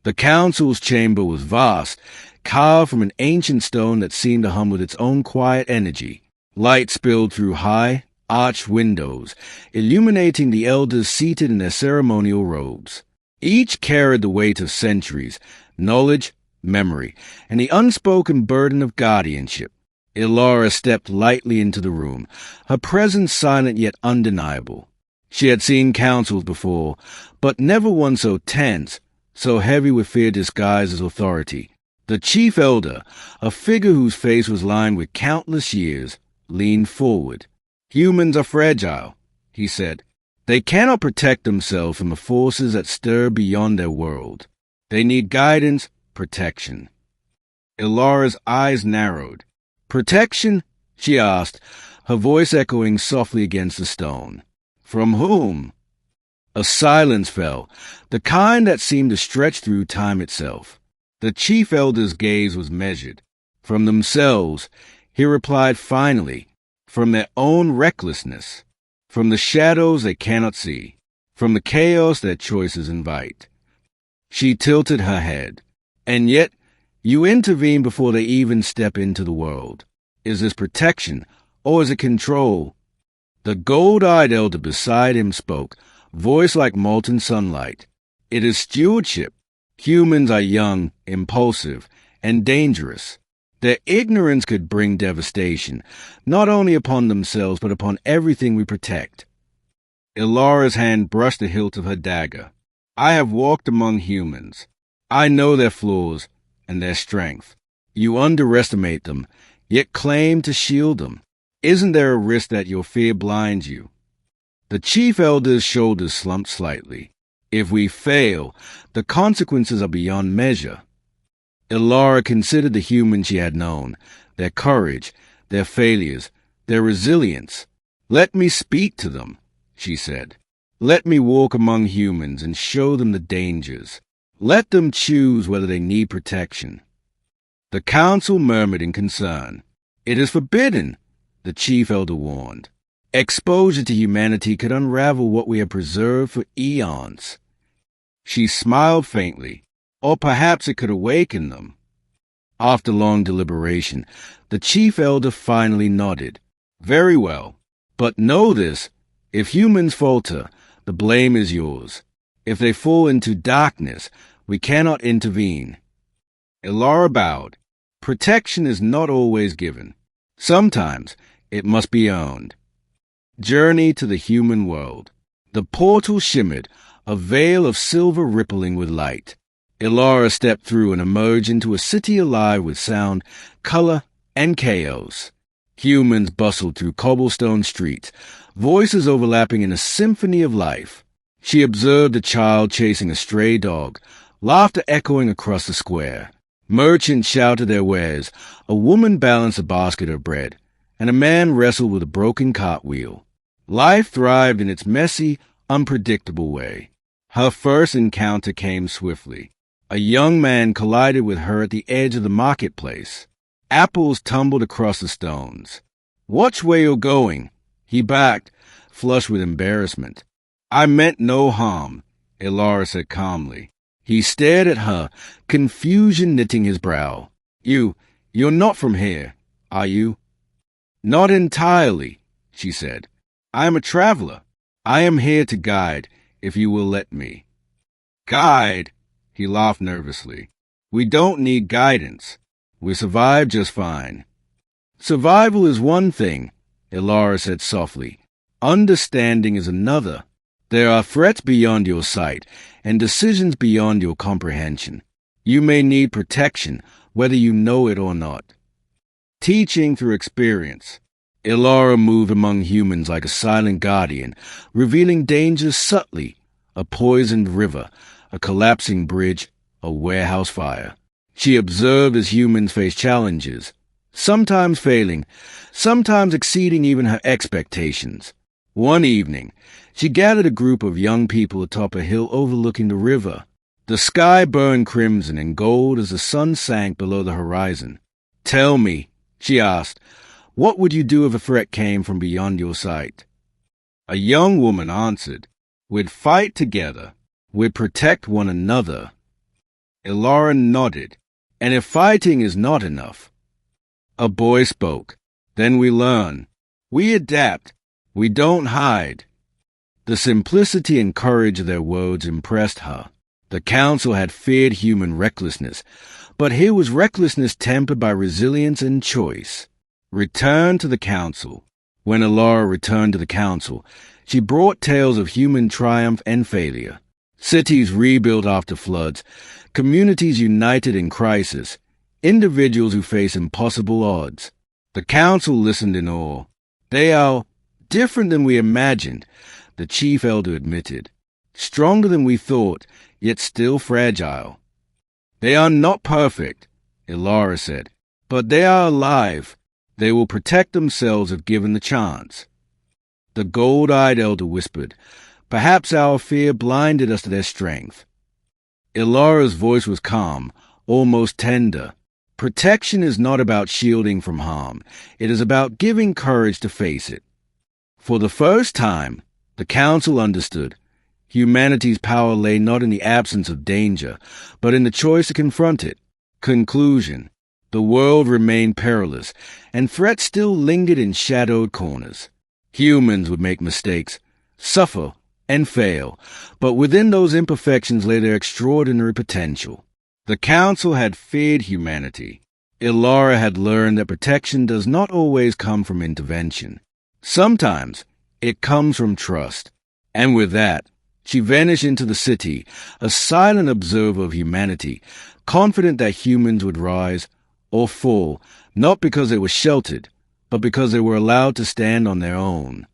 The council's chamber was vast, carved from an ancient stone that seemed to hum with its own quiet energy. Light spilled through high, arched windows, illuminating the elders seated in their ceremonial robes. Each carried the weight of centuries, knowledge, memory, and the unspoken burden of guardianship. Ilara stepped lightly into the room, her presence silent yet undeniable. She had seen councils before, but never one so tense, so heavy with fear disguised as authority. The chief elder, a figure whose face was lined with countless years, leaned forward. "Humans are fragile," he said. "They cannot protect themselves from the forces that stir beyond their world. They need guidance, protection." Ilara's eyes narrowed. "Protection?" she asked, her voice echoing softly against the stone. "From whom?" A silence fell, the kind that seemed to stretch through time itself. The chief elder's gaze was measured. "From themselves," he replied finally, "from their own recklessness, from the shadows they cannot see, from the chaos their choices invite." She tilted her head. "And yet, you intervene before they even step into the world. Is this protection, or is it control?" The gold-eyed elder beside him spoke, voice like molten sunlight. "It is stewardship. Humans are young, impulsive, and dangerous. Their ignorance could bring devastation, not only upon themselves but upon everything we protect." Ilara's hand brushed the hilt of her dagger. "I have walked among humans. I know their flaws and their strength. You underestimate them, yet claim to shield them. Isn't there a risk that your fear blinds you?" The chief elder's shoulders slumped slightly. "If we fail, the consequences are beyond measure." Ilara considered the humans she had known, their courage, their failures, their resilience. "Let me speak to them," she said. "Let me walk among humans and show them the dangers. Let them choose whether they need protection." The council murmured in concern. "It is forbidden," the chief elder warned. "Exposure to humanity could unravel what we have preserved for eons." She smiled faintly. "Or perhaps it could awaken them." After long deliberation, the chief elder finally nodded. "Very well. But know this, if humans falter, the blame is yours. If they fall into darkness, we cannot intervene." Ilara bowed. "Protection is not always given. Sometimes it must be earned." Journey to the human world. The portal shimmered, a veil of silver rippling with light. Ilara stepped through and emerged into a city alive with sound, color, and chaos. Humans bustled through cobblestone streets, voices overlapping in a symphony of life. She observed a child chasing a stray dog, laughter echoing across the square. Merchants shouted their wares, a woman balanced a basket of bread, and a man wrestled with a broken cartwheel. Life thrived in its messy, unpredictable way. Her first encounter came swiftly. A young man collided with her at the edge of the marketplace. Apples tumbled across the stones. "Watch where you're going," he backed, flushed with embarrassment. "I meant no harm," Ilara said calmly. He stared at her, confusion knitting his brow. You're not from here, are you?" "Not entirely," she said. "I am a traveler. I am here to guide, if you will let me." "Guide?" He laughed nervously. "We don't need guidance. We survive just fine." "Survival is one thing," Ilara said softly. "Understanding is another. There are threats beyond your sight and decisions beyond your comprehension. You may need protection, whether you know it or not." Teaching through experience. Ilara moved among humans like a silent guardian, revealing dangers subtly: a poisoned river, a collapsing bridge, a warehouse fire. She observed as humans faced challenges, sometimes failing, sometimes exceeding even her expectations. One evening, she gathered a group of young people atop a hill overlooking the river. The sky burned crimson and gold as the sun sank below the horizon. "Tell me," she asked, "what would you do if a threat came from beyond your sight?" A young woman answered, "We'd fight together. We'd protect one another." Ilara nodded. And if fighting is not enough? A boy spoke. Then we learn. We adapt. We don't hide. The simplicity and courage of their words impressed her. The council had feared human recklessness, but here was recklessness tempered by resilience and choice. Return to the council. When Ilara returned to the council, she brought tales of human triumph and failure. Cities rebuilt after floods, communities united in crisis, individuals who face impossible odds. The council listened in awe. They are different than we imagined, the chief elder admitted. Stronger than we thought, yet still fragile. They are not perfect, Ilara said, but they are alive. They will protect themselves if given the chance. The gold-eyed elder whispered, perhaps our fear blinded us to their strength. Ilara's voice was calm, almost tender. Protection is not about shielding from harm. It is about giving courage to face it. For the first time, the council understood. Humanity's power lay not in the absence of danger, but in the choice to confront it. Conclusion. The world remained perilous, and threats still lingered in shadowed corners. Humans would make mistakes, suffer, and fail, but within those imperfections lay their extraordinary potential. The council had feared humanity. Ilara had learned that protection does not always come from intervention. Sometimes it comes from trust. And with that, she vanished into the city, a silent observer of humanity, confident that humans would rise or fall, not because they were sheltered, but because they were allowed to stand on their own.